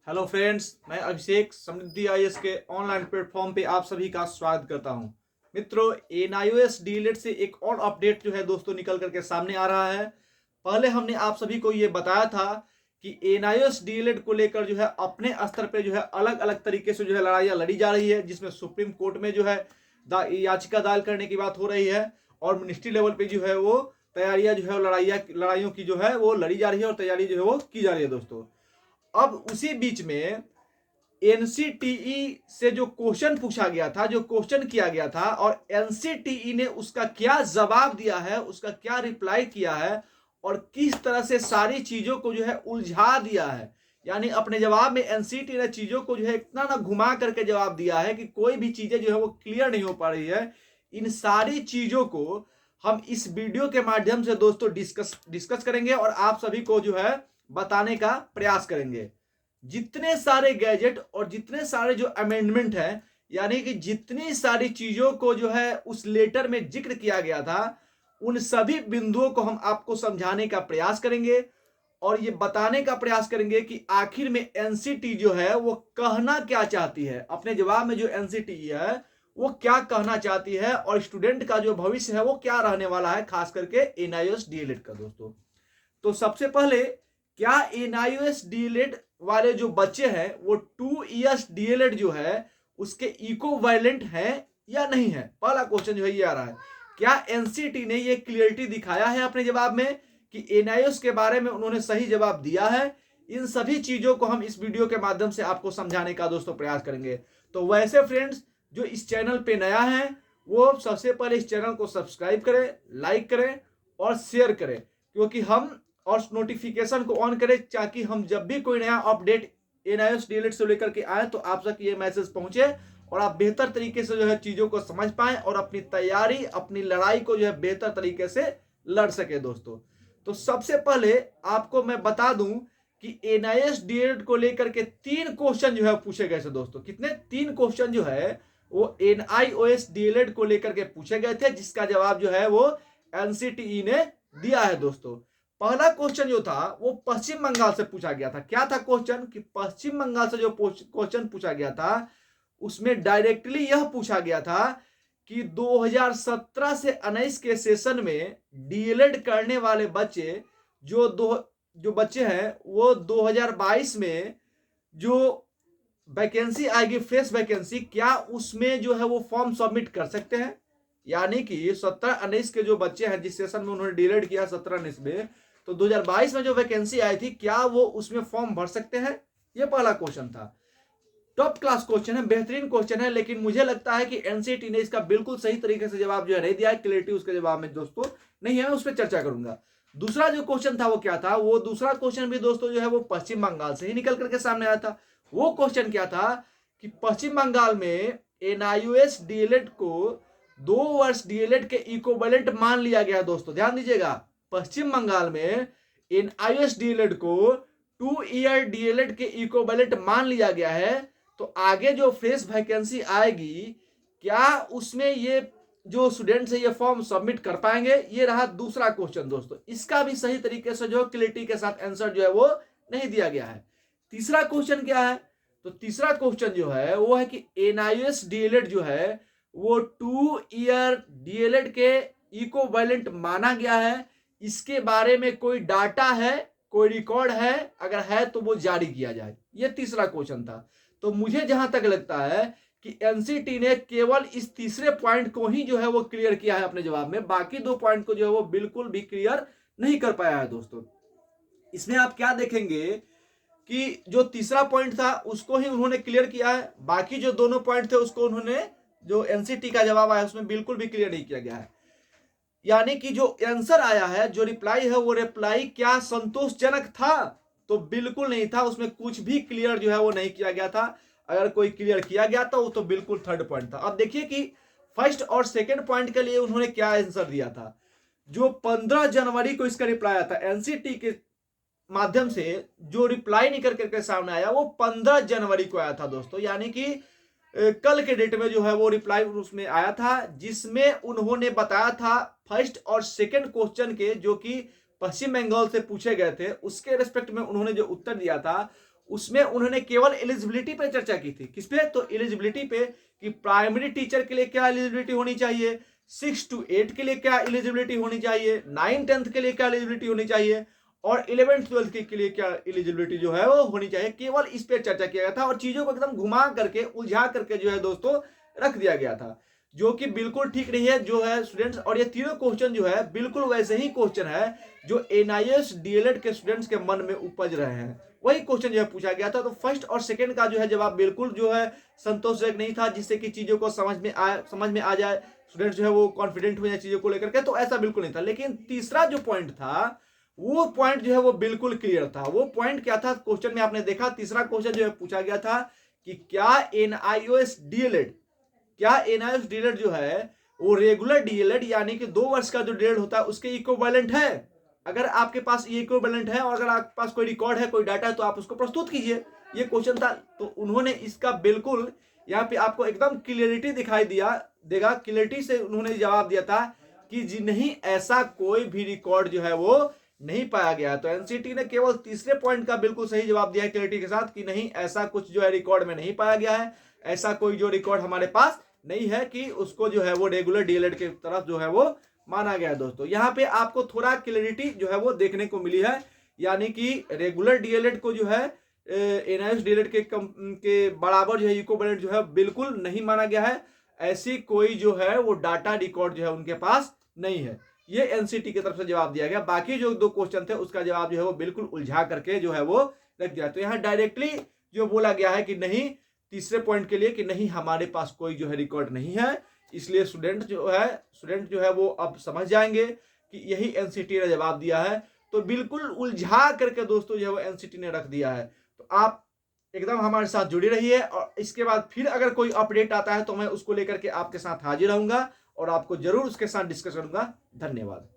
Hello friends, मैं अभिषेक समृद्धि IAS के online platform पे आप सभी का स्वागत करता हूं। मित्रों, एनआईओएस डीएलएड से एक और अपडेट जो है दोस्तों निकल करके सामने आ रहा है। पहले हमने आप सभी को ये बताया था कि एनआईओएस डीएलएड को लेकर जो है अपने स्तर पे जो है अलग अलग तरीके से जो है लड़ाइयाँ लड़ी जा रही है, जिसमें सुप्रीम कोर्ट में जो है याचिका दायर करने की बात हो रही है और मिनिस्ट्री लेवल पे जो है वो तैयारियां जो है लड़ाइयों की जो है वो लड़ी जा रही है और तैयारी जो है वो की जा रही है दोस्तों। अब उसी बीच में एनसीटीई से जो क्वेश्चन पूछा गया था, जो क्वेश्चन किया गया था, और एनसीटीई ने उसका क्या जवाब दिया है, उसका क्या रिप्लाई किया है और किस तरह से सारी चीजों को जो है उलझा दिया है। यानी अपने जवाब में एनसीटीई ने चीजों को जो है इतना ना घुमा करके जवाब दिया है कि कोई भी चीजें जो है वो क्लियर नहीं हो पा रही है। इन सारी चीजों को हम इस वीडियो के माध्यम से दोस्तों डिस्कस करेंगे और आप सभी को जो है बताने का प्रयास करेंगे। जितने सारे गैजेट और जितने सारे जो अमेंडमेंट है, यानी कि जितनी सारी चीजों को जो है उस लेटर में जिक्र किया गया था, उन सभी बिंदुओं को हम आपको समझाने का प्रयास करेंगे और ये बताने का प्रयास करेंगे कि आखिर में एनसीटी जो है वो कहना क्या चाहती है। अपने जवाब में जो एनसीटी है वो क्या कहना चाहती है और स्टूडेंट का जो भविष्य है वो क्या रहने वाला है, खास करके एनआईओएस डीएलएड का दोस्तों। तो सबसे पहले, क्या एनआईओएस डीएलएड वाले जो बच्चे हैं वो 2 इयर्स डीएलएड जो है उसके इक्विवेलेंट है या नहीं है? पहला क्वेश्चन जो है ये आ रहा है। क्या एनसीटी ने ये क्लियरिटी दिखाया है अपने जवाब में कि एनआईओएस के बारे में उन्होंने सही जवाब दिया है? इन सभी चीजों को हम इस वीडियो के माध्यम से आपको समझाने का दोस्तों प्रयास करेंगे। तो वैसे फ्रेंड्स, जो इस चैनल पे नया है वो सबसे पहले इस चैनल को सब्सक्राइब करें, लाइक करें और शेयर करें, क्योंकि हम और नोटिफिकेशन को ऑन करें ताकि हम जब भी कोई नया अपडेट एनआईओएस डीएलएड से लेकर के आए तो आप तक ये मैसेज पहुंचे और आप बेहतर तरीके से जो है चीजों को समझ पाएं और अपनी तैयारी, अपनी लड़ाई को जो है बेहतर तरीके से लड़ सके दोस्तों। तो सबसे पहले आपको मैं बता दूं कि एनआईओएस डीएलएड को लेकर के 3 क्वेश्चन जो है पूछे गए थे दोस्तों। कितने? 3 क्वेश्चन जो है वो एनआईओएस डीएलएड को लेकर के पूछे गए थे, जिसका जवाब जो है वो एनसीटीई ने दिया है दोस्तों। पहला क्वेश्चन जो था वो पश्चिम बंगाल से पूछा गया था। क्या था क्वेश्चन? कि पश्चिम बंगाल से जो क्वेश्चन पूछा गया था उसमें डायरेक्टली यह पूछा गया था कि 2017 से 19 के सेशन में डीएलएड करने वाले बच्चे जो बच्चे हैं वो 2022 में जो वैकेंसी आएगी, फ्रेश वैकेंसी, क्या उसमें जो है वो फॉर्म सबमिट कर सकते हैं? यानी कि 17-19 के जो बच्चे हैं जिस सेशन में उन्होंने डीलेड किया 17-19 में, तो 2022 में जो वैकेंसी आई थी क्या वो उसमें फॉर्म भर सकते हैं? ये पहला क्वेश्चन था। टॉप क्लास क्वेश्चन है, बेहतरीन क्वेश्चन है, लेकिन मुझे लगता है कि एनसीटी ने इसका बिल्कुल सही तरीके से जवाब जो है नहीं दिया है। क्लियरिटी उसके जवाब में दोस्तों नहीं है, मैं उस पर चर्चा करूंगा। दूसरा जो क्वेश्चन था वो क्या था? वो दूसरा क्वेश्चन भी दोस्तों जो है वो पश्चिम बंगाल से ही निकल करके सामने आया था। वो क्वेश्चन क्या था कि पश्चिम बंगाल में एनआईओएस डीएलएड को 2 वर्ष डीएलएड के इक्विवेलेंट मान लिया गया दोस्तों। ध्यान दीजिएगा, पश्चिम बंगाल में एनआईओएस डीएलएड को 2 ईयर डीएलएड के इक्विवेलेंट मान लिया गया है। तो आगे जो फ्रेश वैकेंसी आएगी क्या उसमें ये जो स्टूडेंट्स है ये फॉर्म सबमिट कर पाएंगे? ये रहा दूसरा क्वेश्चन दोस्तों। इसका भी सही तरीके से जो क्लियरिटी के साथ आंसर जो है वो नहीं दिया गया है। तीसरा क्वेश्चन क्या है? तो तीसरा क्वेश्चन जो है वो है कि एनआईओएस डीएलएड जो है वो 2 ईयर डीएलएड के इक्विवेलेंट माना गया है। इसके बारे में कोई डाटा है, कोई रिकॉर्ड है? अगर है तो वो जारी किया जाए। ये तीसरा क्वेश्चन था। तो मुझे जहां तक लगता है कि एनसीटी ने केवल इस तीसरे पॉइंट को ही जो है वो क्लियर किया है अपने जवाब में, बाकी 2 पॉइंट को जो है वो बिल्कुल भी क्लियर नहीं कर पाया है दोस्तों। इसमें आप क्या देखेंगे कि जो तीसरा पॉइंट था उसको ही उन्होंने क्लियर किया है, बाकी जो दोनों पॉइंट थे उसको उन्होंने, जो एनसीटी का जवाब आया उसमें बिल्कुल भी क्लियर नहीं किया गया है। यानी कि जो आंसर आया है, जो रिप्लाई है, वो रिप्लाई क्या संतोषजनक था? तो बिल्कुल नहीं था। उसमें कुछ भी क्लियर जो है वो नहीं किया गया था। अगर कोई क्लियर किया गया था वो तो बिल्कुल थर्ड पॉइंट था। अब देखिए कि फर्स्ट और सेकंड पॉइंट के लिए उन्होंने क्या आंसर दिया था। जो 15 जनवरी को इसका रिप्लाई आया था एनसीटी के माध्यम से, जो रिप्लाई निकल करके सामने आया वो 15 जनवरी को आया था दोस्तों। यानी कि कल के डेट में जो है वो रिप्लाई उसमें आया था, जिसमें उन्होंने बताया था फर्स्ट और सेकंड क्वेश्चन के जो कि पश्चिम बंगाल से पूछे गए थे उसके रिस्पेक्ट में उन्होंने जो उत्तर दिया था उसमें उन्होंने केवल एलिजिबिलिटी पे चर्चा की थी। किस पे? तो एलिजिबिलिटी पे, कि प्राइमरी टीचर के लिए क्या एलिजिबिलिटी होनी चाहिए, 6 to 8 के लिए क्या एलिजिबिलिटी होनी चाहिए, 9-10 के लिए क्या एलिजिबिलिटी होनी चाहिए, और 11th-12th के लिए क्या एलिजिबिलिटी जो है वो होनी चाहिए। केवल इस पे चर्चा किया गया था और चीजों को एकदम घुमा करके, उलझा करके जो है दोस्तों रख दिया गया था, जो कि बिल्कुल ठीक नहीं है जो है स्टूडेंट्स। और ये तीनों क्वेश्चन जो है बिल्कुल वैसे ही क्वेश्चन है जो एनआईएस डीएलएड के स्टूडेंट्स के मन में उपज रहे हैं, वही क्वेश्चन जो है पूछा गया था। तो फर्स्ट और सेकंड का जो है जवाब बिल्कुल जो है संतोषजनक नहीं था, जिससे कि चीजों को समझ में आ जाए, स्टूडेंट्स जो है वो कॉन्फिडेंट हो जाए चीजों को लेकर के, तो ऐसा बिल्कुल नहीं था। लेकिन तीसरा जो पॉइंट था, वो पॉइंट जो है वो बिल्कुल क्लियर था। वो पॉइंट क्या था? क्वेश्चन में आपने देखा, तीसरा क्वेश्चन जो है पूछा गया था कि क्या एनआईएस डीएलएड जो है वो रेगुलर डीएलएड यानी कि 2 वर्ष का जो डीएलएड होता है उसके इक्विवेलेंट है। अगर आपके पास ये इक्विवेलेंट है और अगर आपके पास कोई रिकॉर्ड है, कोई डाटा है, तो आप उसको प्रस्तुत कीजिए। ये क्वेश्चन था। तो उन्होंने इसका बिल्कुल यहाँ पे आपको एकदम क्लियरिटी दिखाई देगा, क्लियरिटी से उन्होंने जवाब दिया था कि जी नहीं, ऐसा कोई भी रिकॉर्ड जो है वो नहीं पाया गया। तो एनसीटी ने केवल तीसरे पॉइंट का बिल्कुल सही जवाब दिया है क्लियरिटी के साथ कि नहीं, ऐसा कुछ जो है रिकॉर्ड में नहीं पाया गया है, ऐसा कोई जो रिकॉर्ड हमारे पास नहीं है कि उसको जो है वो रेगुलर डीएलएड के तरफ जो है वो माना गया है। दोस्तों यहाँ पे आपको थोड़ा क्लियरिटी जो है वो देखने को मिली है, यानी कि रेगुलर डीएलएड को जो है एनआईएस डीएलएड के बराबर जो है इक्विवेलेंट जो है बिल्कुल नहीं माना गया है। ऐसी कोई जो है वो डाटा रिकॉर्ड जो है उनके पास नहीं है। ये एनसीटी की तरफ से जवाब दिया गया। बाकी जो 2 क्वेश्चन थे उसका जवाब जो है वो बिल्कुल उलझा करके जो है वो रख दिया। तो यहाँ डायरेक्टली जो बोला गया है कि नहीं, तीसरे पॉइंट के लिए कि नहीं, हमारे पास कोई जो है रिकॉर्ड नहीं है। इसलिए स्टूडेंट जो है वो अब समझ जाएंगे कि यही एनसीटी ने जवाब दिया है। तो बिल्कुल उलझा करके दोस्तों जो है वो एनसीटी ने रख दिया है। तो आप एकदम हमारे साथ जुड़े रहिए और इसके बाद फिर अगर कोई अपडेट आता है तो मैं उसको लेकर के आपके साथ हाजिर रहूंगा और आपको जरूर उसके साथ डिस्कस करूंगा। धन्यवाद।